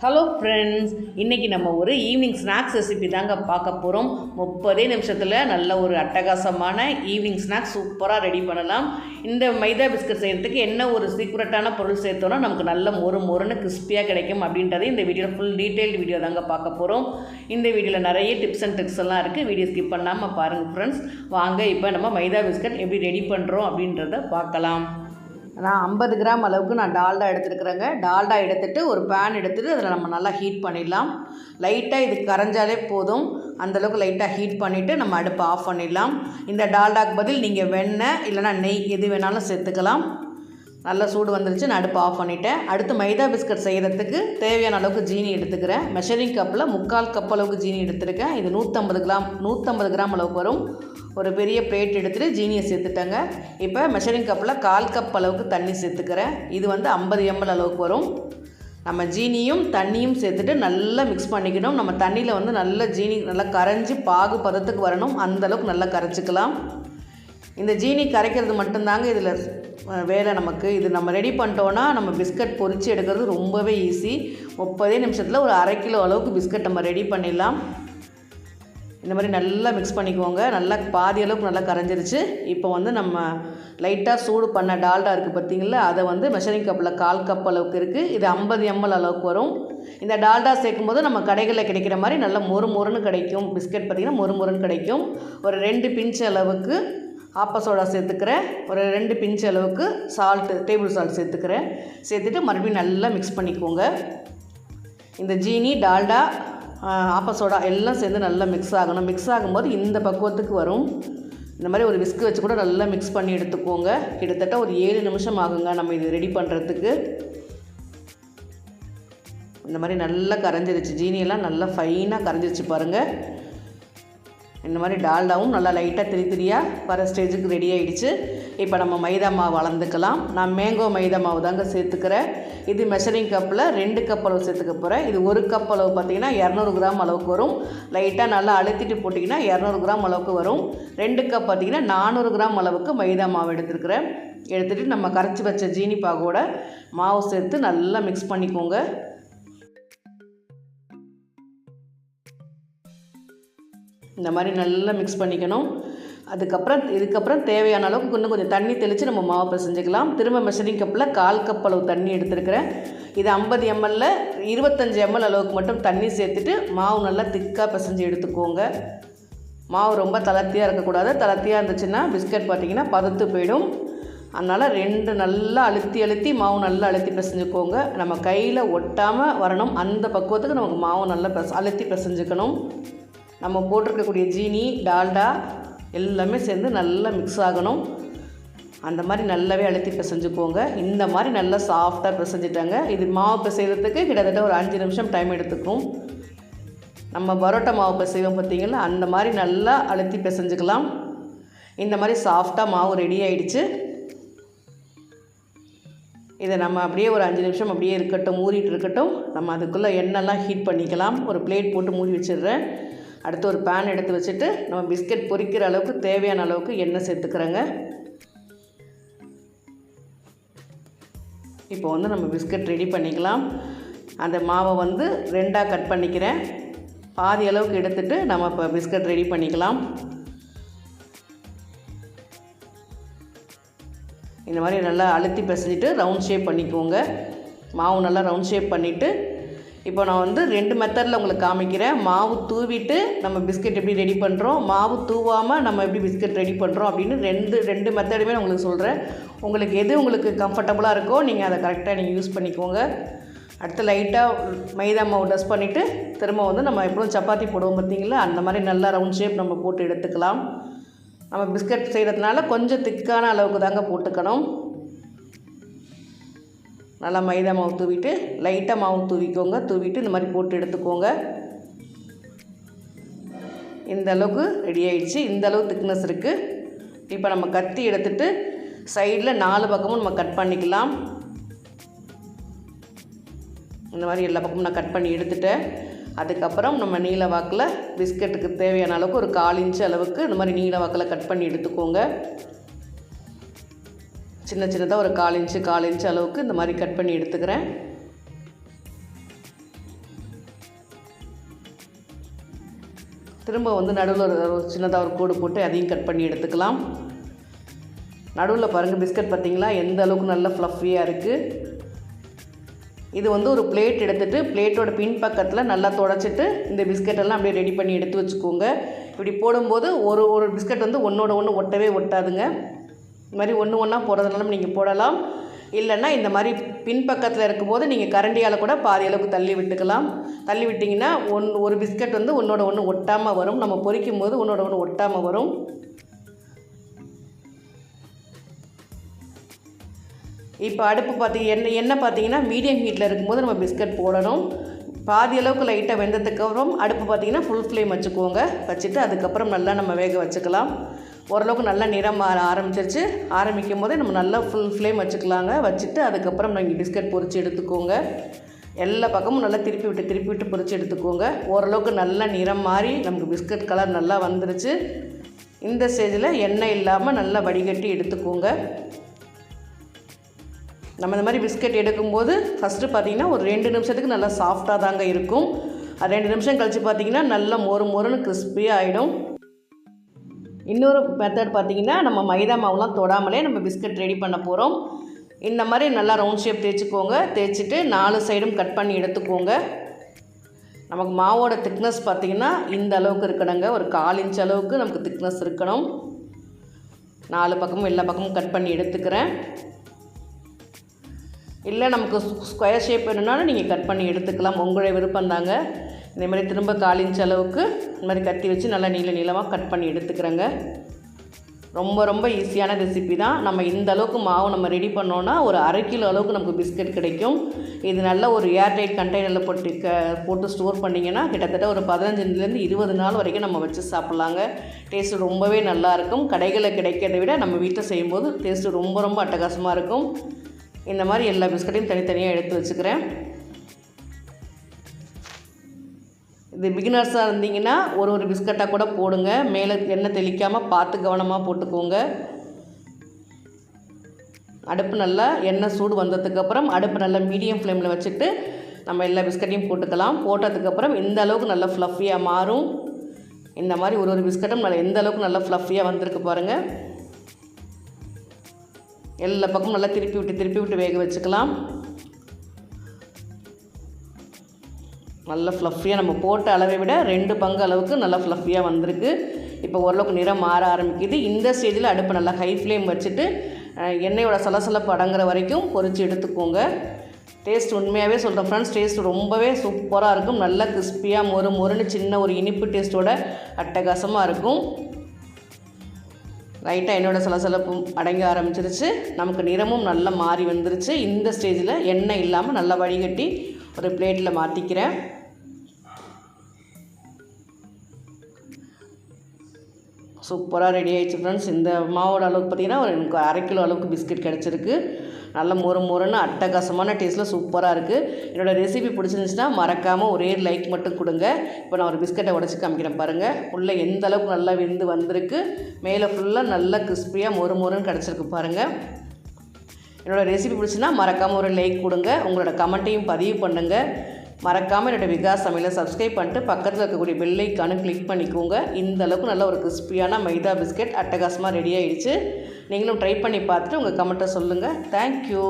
Hello friends, இன்றைக்கி நம்ம ஒரு ஈவினிங் ஸ்நாக்ஸ் ரெசிபி தாங்க பார்க்க போகிறோம். 30 நிமிஷத்தில் நல்ல ஒரு அட்டகாசமான ஈவினிங் ஸ்நாக்ஸ் சூப்பராக ரெடி பண்ணலாம். இந்த மைதா பிஸ்கட் செய்கிறதுக்கு என்ன ஒரு சீக்ரெட்டான பொருள் சேர்த்தோன்னா நமக்கு நல்ல மொறுன்னு கிறிஸ்பியாக கிடைக்கும் அப்படின்றத இந்த வீடியோவில் ஃபுல் டீட்டெயில்டு வீடியோ தாங்க பார்க்க போகிறோம். இந்த வீடியோவில் நிறைய டிப்ஸ் அண்ட் ட்ரிக்ஸ் எல்லாம் இருக்குது. வீடியோ ஸ்கிப் பண்ணாமல் பாருங்கள் ஃப்ரெண்ட்ஸ். வாங்க இப்போ நம்ம மைதா பிஸ்கட் எப்படி ரெடி பண்ணுறோம் அப்படின்றத பார்க்கலாம். நான் 50 கிராம் அளவுக்கு டால்டா எடுத்துருக்குறேங்க. டால்டா எடுத்துகிட்டு ஒரு பேன் எடுத்துகிட்டு அதில் நம்ம நல்லா ஹீட் பண்ணிடலாம். லைட்டாக இது கரைஞ்சாலே போதும். அந்தளவுக்கு லைட்டாக ஹீட் பண்ணிவிட்டு நம்ம அடுப்பை ஆஃப் பண்ணிடலாம். இந்த டால்டாக்கு பதில் நீங்கள் வெண்ணெய் இல்லைனா நெய் எது வேணாலும் சேர்த்துக்கலாம். நல்லா சூடு வந்துருச்சு. நான் அடுப்பு ஆஃப் பண்ணிவிட்டேன். அடுத்து மைதா பிஸ்கட் செய்கிறதுக்கு தேவையான அளவுக்கு ஜீனி எடுத்துக்கிறேன். மெஷரிங் கப்பில் 3/4 கப் அளவுக்கு ஜீனி எடுத்துருக்கேன். இது 150 கிராம் அளவுக்கு வரும். ஒரு பெரிய பிளேட் எடுத்துகிட்டு ஜீனியை சேர்த்துட்டேங்க. இப்போ மெஷரிங் கப்பில் 1/4 கப் அளவுக்கு தண்ணி சேர்த்துக்கிறேன். இது 50 ml அளவுக்கு வரும். நம்ம ஜீனியும் தண்ணியும் சேர்த்துட்டு நல்லா மிக்ஸ் பண்ணிக்கணும். நம்ம தண்ணியில் நல்ல ஜீனி நல்லா கரைஞ்சி பாகு பதத்துக்கு வரணும். அந்தளவுக்கு நல்லா கரைச்சிக்கலாம். இந்த ஜீனி கரைக்கிறது மட்டும்தாங்க இதில் வேலை நமக்கு. இது நம்ம ரெடி பண்ணிட்டோன்னா நம்ம பிஸ்கட் பொரித்து எடுக்கிறது ரொம்பவே ஈஸி. 30 நிமிஷத்தில் ஒரு 1/2 கிலோ அளவுக்கு பிஸ்கட் நம்ம ரெடி பண்ணிடலாம். இந்த மாதிரி நல்லா மிக்ஸ் பண்ணிக்குவோங்க. நல்லா பாதி அளவுக்கு நல்லா கரைஞ்சிருச்சு. இப்போ நம்ம லைட்டாக சூடு பண்ண டால்டா இருக்குது பார்த்திங்களா, அதை மெஷரிங் கப்பில் 1/4 கப் அளவுக்கு இருக்குது. இது 50 ml அளவுக்கு வரும். இந்த டால்டா சேர்க்கும்போது நம்ம கடைகளில் கிடைக்கிற மாதிரி நல்லா மொறுன்னு கிடைக்கும். பிஸ்கட் பார்த்திங்கன்னா மொறுன்னு கிடைக்கும். ஒரு 2 பிஞ்ச் அளவுக்கு ஆப்ப சோடா சேர்த்துக்கிறேன். ஒரு 2 பிஞ்ச் அளவுக்கு டேபிள் சால்ட் சேர்த்துக்கிறேன். சேர்த்துட்டு மறுபடியும் நல்லா மிக்ஸ் பண்ணிக்கோங்க. இந்த ஜீனி டால்டா ஆப்ப சோடா எல்லாம் சேர்ந்து நல்லா மிக்ஸ் ஆகணும். மிக்ஸ் ஆகும்போது இந்த பக்குவத்துக்கு வரும். இந்த மாதிரி ஒரு விஸ்க் வச்சு கூட நல்லா மிக்ஸ் பண்ணி எடுத்துக்கோங்க. கிட்டத்தட்ட ஒரு 7 நிமிஷம் ஆகுங்க நம்ம இது ரெடி பண்ணுறதுக்கு. இந்த மாதிரி நல்லா கரைஞ்சிருச்சு. ஜீனியெல்லாம் நல்லா ஃபைனாக கரைஞ்சிருச்சு பாருங்கள். இந்த மாதிரி டால்டாவும் நல்லா லைட்டாக திரியாக வர ஸ்டேஜுக்கு ரெடி ஆகிடுச்சு. இப்போ நம்ம மைதா மாவு அளந்துக்கலாம். நான் மேங்கோ மைதா மாவு தாங்க சேர்த்துக்கிறேன். இது மெஷரிங் கப்பில் 2 கப் அளவு சேர்த்துக்க போகிறேன். இது 1 கப் அளவு பார்த்திங்கன்னா 200 கிராம் அளவுக்கு வரும். லைட்டாக நல்லா அழுத்திட்டு போட்டிங்கன்னா 200 கிராம் அளவுக்கு வரும். 2 கப் பார்த்திங்கன்னா 400 கிராம் அளவுக்கு மைதா மாவு எடுத்துருக்கிறேன். எடுத்துகிட்டு நம்ம கரைச்சி வச்ச ஜீனி பாகோட மாவு சேர்த்து நல்லா மிக்ஸ் பண்ணிக்கோங்க. இந்த மாதிரி நல்லா மிக்ஸ் பண்ணிக்கணும். இதுக்கப்புறம் தேவையான அளவுக்கு இன்னும் கொஞ்சம் தண்ணி தெளித்து நம்ம மாவு பிசைஞ்சிக்கலாம். திரும்ப மெஷரிங் கப்பில் 1/4 கப் அளவு தண்ணி எடுத்துருக்கிறேன். இது 50 ml 25 ml அளவுக்கு மட்டும் தண்ணி சேர்த்துட்டு மாவு நல்லா திக்காக பிசைஞ்சு எடுத்துக்கோங்க. மாவு ரொம்ப தளர்த்தியாக இருக்கக்கூடாது. தளர்த்தியாக இருந்துச்சுன்னா பிஸ்கட் பார்த்திங்கன்னா பதத்து போயிடும். அதனால் 2 நல்லா அழுத்தி மாவு நல்லா அழுத்தி பிசைஞ்சுக்கோங்க. நம்ம கையில் ஒட்டாமல் வரணும். அந்த பக்குவத்துக்கு நமக்கு மாவு நல்லா அழுத்தி பிசைஞ்சுக்கணும். நம்ம போட்டிருக்கக்கூடிய ஜீனி டால்டா எல்லாமே சேர்ந்து நல்லா மிக்ஸ் ஆகணும். அந்த மாதிரி நல்லாவே அழுத்தி பிசைஞ்சுக்கோங்க. இந்த மாதிரி நல்லா சாஃப்டாக பிசைஞ்சிட்டாங்க. இது மாவு பிசைகிறதுக்கு கிட்டத்தட்ட ஒரு 5 நிமிஷம் டைம் எடுத்துக்கும். நம்ம பரோட்டா மாவு பிசைவோம் பார்த்திங்களா, அந்த மாதிரி நல்லா அழுத்தி பிசைஞ்சுக்கலாம். இந்த மாதிரி சாஃப்டாக மாவு ரெடி ஆகிடுச்சு. இதை நம்ம அப்படியே ஒரு 5 நிமிஷம் அப்படியே இருக்கட்டும், மூடிட்டு இருக்கட்டும். நம்ம அதுக்குள்ளே எண்ணெய்லாம் ஹீட் பண்ணிக்கலாம். ஒரு பிளேட் போட்டு மூடி வச்சிடுறேன். அடுத்து ஒரு பேன் எடுத்து வச்சுட்டு நம்ம பிஸ்கட் பொரிக்கிற அளவுக்கு தேவையான அளவுக்கு எண்ணெய் சேர்த்துக்கிறேங்க. இப்போ நம்ம பிஸ்கட் ரெடி பண்ணிக்கலாம். அந்த மாவை 2ஆக கட் பண்ணிக்கிறேன். பாதி அளவுக்கு எடுத்துகிட்டு நம்ம இப்போ பிஸ்கட் ரெடி பண்ணிக்கலாம். இந்த மாதிரி நல்லா அழுத்தி பிசைஞ்சிட்டு ரவுண்ட் ஷேப் பண்ணிக்கோங்க. மாவு நல்லா ரவுண்ட் ஷேப் பண்ணிவிட்டு இப்போ நான் 2 மெத்தடில் உங்களுக்கு காமிக்கிறேன். மாவு தூவிட்டு நம்ம பிஸ்கட் எப்படி ரெடி பண்ணுறோம், மாவு தூவாமல் நம்ம எப்படி பிஸ்கட் ரெடி பண்ணுறோம் அப்படின்னு ரெண்டு மெத்தடுமே நான் உங்களுக்கு சொல்கிறேன். உங்களுக்கு எது உங்களுக்கு கம்ஃபர்டபுளாக இருக்கோ நீங்கள் அதை கரெக்டாக யூஸ் பண்ணிக்கோங்க. அடுத்து லைட்டாக மைதா மாவு டஸ்ட் பண்ணிவிட்டு திரும்ப நம்ம எப்பவும் சப்பாத்தி போடுவோம் பார்த்திங்களா, அந்த மாதிரி நல்லா ரவுண்ட் ஷேப் நம்ம போட்டு எடுத்துக்கலாம். நம்ம பிஸ்கட் செய்கிறதுனால கொஞ்சம் திக்கான அளவுக்கு தாங்க போட்டுக்கணும். நல்லா மைதா மாவு தூவிட்டு லைட்டாக மாவு தூவிக்கோங்க. தூவிட்டு இந்த மாதிரி போட்டு எடுத்துக்கோங்க. இந்த அளவுக்கு ரெடி ஆகிடுச்சு. இந்த அளவு திக்னஸ் இருக்குது. இப்போ நம்ம கத்தி எடுத்துகிட்டு சைடில் 4 பக்கமும் நம்ம கட் பண்ணிக்கலாம். இந்த மாதிரி எல்லா பக்கமும் நான் கட் பண்ணி எடுத்துட்டேன். அதுக்கப்புறம் நம்ம நீல வாக்கில் பிஸ்கட்டுக்கு தேவையான அளவுக்கு ஒரு 1/4 இன்ச் அளவுக்கு இந்த மாதிரி நீல வாக்கில் கட் பண்ணி எடுத்துக்கோங்க. சின்னதாக ஒரு 1/4 இன்ச் அளவுக்கு இந்த மாதிரி கட் பண்ணி எடுத்துக்கிறேன். திரும்ப வந்து நடுவில் ஒரு சின்னதாக ஒரு கோடு போட்டு அதையும் கட் பண்ணி எடுத்துக்கலாம். நடுவில் பாருங்கள் பிஸ்கட் பார்த்திங்களா எந்த அளவுக்கு நல்லா ஃப்ளஃபியாக இருக்குது. இது வந்து ஒரு பிளேட் எடுத்துகிட்டு பிளேட்டோட பின் பக்கத்தில் நல்லா துடைச்சிட்டு இந்த பிஸ்கெட்டெல்லாம் அப்படியே ரெடி பண்ணி எடுத்து வச்சுக்கோங்க. இப்படி போடும்போது ஒரு ஒரு பிஸ்கட் வந்து ஒன்றோட ஒன்று ஒட்டவே ஒட்டாதுங்க. இந்த மாதிரி ஒன்று ஒன்றா போடுறதுனாலும் நீங்கள் போடலாம். இல்லைன்னா இந்த மாதிரி பின்பக்கத்தில் இருக்கும்போது நீங்கள் கரண்டியால் கூட பாதி அளவுக்கு தள்ளி விட்டுக்கலாம். தள்ளி விட்டிங்கன்னா ஒரு பிஸ்கட் வந்து ஒன்றோட ஒன்று ஒட்டாமல் வரும். நம்ம பொரிக்கும் போது ஒன்றோட ஒன்று ஒட்டாமல் வரும். இப்போ அடுப்பு எண்ணெய் பார்த்தீங்கன்னா மீடியம் ஹீட்டில் இருக்கும்போது நம்ம பிஸ்கட் போடணும். பாதி அளவுக்கு லைட்டாக வெந்ததுக்கப்புறம் அடுப்பு பார்த்திங்கன்னா ஃபுல் ஃப்ளேம் வச்சுக்கோங்க. வச்சுட்டு அதுக்கப்புறம் நல்லா நம்ம வேக வச்சுக்கலாம். ஓரளவுக்கு நல்லா நிறம் மாற ஆரம்பிச்சிருச்சு. ஆரம்பிக்கும் போதே நம்ம நல்லா ஃபுல் ஃப்ளேம் வச்சுக்கலாங்க. வச்சுட்டு அதுக்கப்புறம் நீங்கள் பிஸ்கட் பொரித்து எடுத்துக்கோங்க. எல்லா பக்கமும் நல்லா திருப்பி விட்டு பொரித்து எடுத்துக்கோங்க. ஓரளவுக்கு நல்லா நிறம் மாறி நமக்கு பிஸ்கட் கலர் நல்லா வந்துருச்சு. இந்த ஸ்டேஜில் எண்ணெய் இல்லாமல் நல்லா வடிகட்டி எடுத்துக்கோங்க. நம்ம இந்த மாதிரி பிஸ்கட் எடுக்கும்போது ஃபஸ்ட்டு பார்த்திங்கன்னா ஒரு 2 நிமிஷத்துக்கு நல்லா சாஃப்டாக தாங்க இருக்கும். அது 2 நிமிஷம் கழித்து பார்த்திங்கன்னா நல்லா மொறுன்னு கிறிஸ்பியாக ஆகிடும். இன்னொரு மெத்தட் பார்த்திங்கன்னா நம்ம மைதா மாவுலாம் தொடாமலே நம்ம பிஸ்கட் ரெடி பண்ண போகிறோம். இந்த மாதிரி நல்லா ரவுண்ட் ஷேப் தேய்ச்சிக்கோங்க. தேய்ச்சிட்டு 4 சைடும் கட் பண்ணி எடுத்துக்கோங்க. நமக்கு மாவோட திக்னஸ் பார்த்திங்கன்னா இந்த அளவுக்கு இருக்கணுங்க. ஒரு 1/4 இன்ச் அளவுக்கு நமக்கு திக்னஸ் இருக்கணும். 4 பக்கமும் எல்லா பக்கமும் கட் பண்ணி எடுத்துக்கிறேன். இல்லை நமக்கு ஸ்கொயர் ஷேப் வேணும்னாலும் நீங்கள் கட் பண்ணி எடுத்துக்கலாம். உங்களுடைய விருப்பம் தாங்க. இதே மாதிரி திரும்ப 1/4 இன்ச் அளவுக்கு இந்த மாதிரி கத்தி வச்சு நல்லா நீளமாக கட் பண்ணி எடுத்துக்கிறேங்க. ரொம்ப ஈஸியான ரெசிபி தான். நம்ம இந்த அளவுக்கு மாவு நம்ம ரெடி பண்ணோன்னா ஒரு 1/2 கிலோ அளவுக்கு நமக்கு பிஸ்கட் கிடைக்கும். இது நல்ல ஒரு ஏர்டைட் கண்டெய்னரில் போட்டு ஸ்டோர் பண்ணிங்கன்னா கிட்டத்தட்ட ஒரு 15லேருந்து 20 நாள் வரைக்கும் நம்ம வச்சு சாப்பிட்லாங்க. டேஸ்ட்டு ரொம்பவே நல்லாயிருக்கும். கடைகளில் கிடைக்கிறத விட நம்ம வீட்டில் செய்யும்போது டேஸ்ட்டு ரொம்ப அட்டகாசமாக இருக்கும். இந்த மாதிரி எல்லா பிஸ்கட்டையும் தனித்தனியாக எடுத்து வச்சுக்கிறேன். இது பிகினர்ஸாக இருந்தீங்கன்னா ஒரு பிஸ்கட்டாக கூட போடுங்க. மேலே எண்ணெய் தெளிக்காமல் பார்த்து கவனமாக போட்டுக்கோங்க. அடுப்பு நல்லா எண்ணெய் சூடு வந்ததுக்கப்புறம் அடுப்பு நல்லா மீடியம் ஃப்ளேமில் வச்சுட்டு நம்ம எல்லா பிஸ்கட்டையும் போட்டுக்கலாம். போட்டதுக்கப்புறம் இந்த அளவுக்கு நல்லா ஃப்ளஃபியாக மாறும். இந்த மாதிரி ஒரு பிஸ்கட்டும் எந்த அளவுக்கு நல்லா ஃப்ளஃபியாக வந்திருக்கு பாருங்கள். எல்லா பக்கமும் நல்லா திருப்பி விட்டு வேக வச்சுக்கலாம். நல்லா ஃப்ளஃபியாக நம்ம போட்ட அளவை விட 2 பங்கு அளவுக்கு நல்லா ஃப்ளஃபியாக வந்திருக்கு. இப்போ ஓரளவுக்கு நிறம் மாற ஆரம்பிக்குது. இந்த ஸ்டேஜில் அடுப்பு நல்லா ஹை ஃப்ளேம் வச்சுட்டு எண்ணெயோட சலசலப்பு அடங்குற வரைக்கும் பொரித்து எடுத்துக்கோங்க. டேஸ்ட் உண்மையாகவே சொல்கிறேன் ஃப்ரெண்ட்ஸ், டேஸ்ட் ரொம்பவே சூப்பராக இருக்கும். நல்லா கிறிஸ்பியாக மொறுன்னு சின்ன ஒரு இனிப்பு டேஸ்ட்டோட அட்டகாசமாக இருக்கும். லைட்டாக என்னோடய சலசலப்பும் அடங்க ஆரம்பிச்சிருச்சு. நமக்கு நிறமும் நல்லா மாறி வந்துருச்சு. இந்த ஸ்டேஜில் எண்ணெய் இல்லாமல் நல்லா வடிகட்டி ஒரு பிளேட்டில் மாற்றிக்கிறேன். சூப்பராக ரெடி ஆகிடுச்சு ஃப்ரெண்ட்ஸ். இந்த மாவோட அளவுக்கு பார்த்திங்கன்னா எனக்கு 1/2 கிலோ அளவுக்கு பிஸ்கட் கிடச்சிருக்கு. நல்ல மொறுன்னு அட்டகாசமான டேஸ்ட்டில் சூப்பராக இருக்குது. என்னோடய ரெசிபி பிடிச்சிருந்துச்சுன்னா மறக்காமல் ஒரே லைக் மட்டும் கொடுங்க. இப்போ நான் ஒரு பிஸ்கட்டை உடச்சி காமிக்கிறேன் பாருங்கள். உள்ளே எந்த அளவுக்கு நல்லா வெந்து வந்திருக்கு. மேலே ஃபுல்லாக நல்லா கிறிஸ்பியாக மொறுன்னு கிடச்சிருக்கு பாருங்கள். என்னோடய ரெசிபி பிடிச்சுன்னா மறக்காமல் ஒரு லைக் கொடுங்க. உங்களோட கமெண்ட்டையும் பதிவு பண்ணுங்கள். மறக்காமல் என்னோடய விகாஸ் சமையலை சப்ஸ்கிரைப் பண்ணிட்டு பக்கத்தில் இருக்கக்கூடிய பெல் ஐக்கானை கிளிக் பண்ணிக்கோங்க. இந்த அளவுக்கு நல்ல ஒரு கிறிஸ்பியான மைதா பிஸ்கட் அட்டகாசமாக ரெடி ஆகிடுச்சு. நீங்களும் ட்ரை பண்ணி பார்த்துட்டு உங்கள் கமெண்ட்டை சொல்லுங்கள். தேங்க்யூ.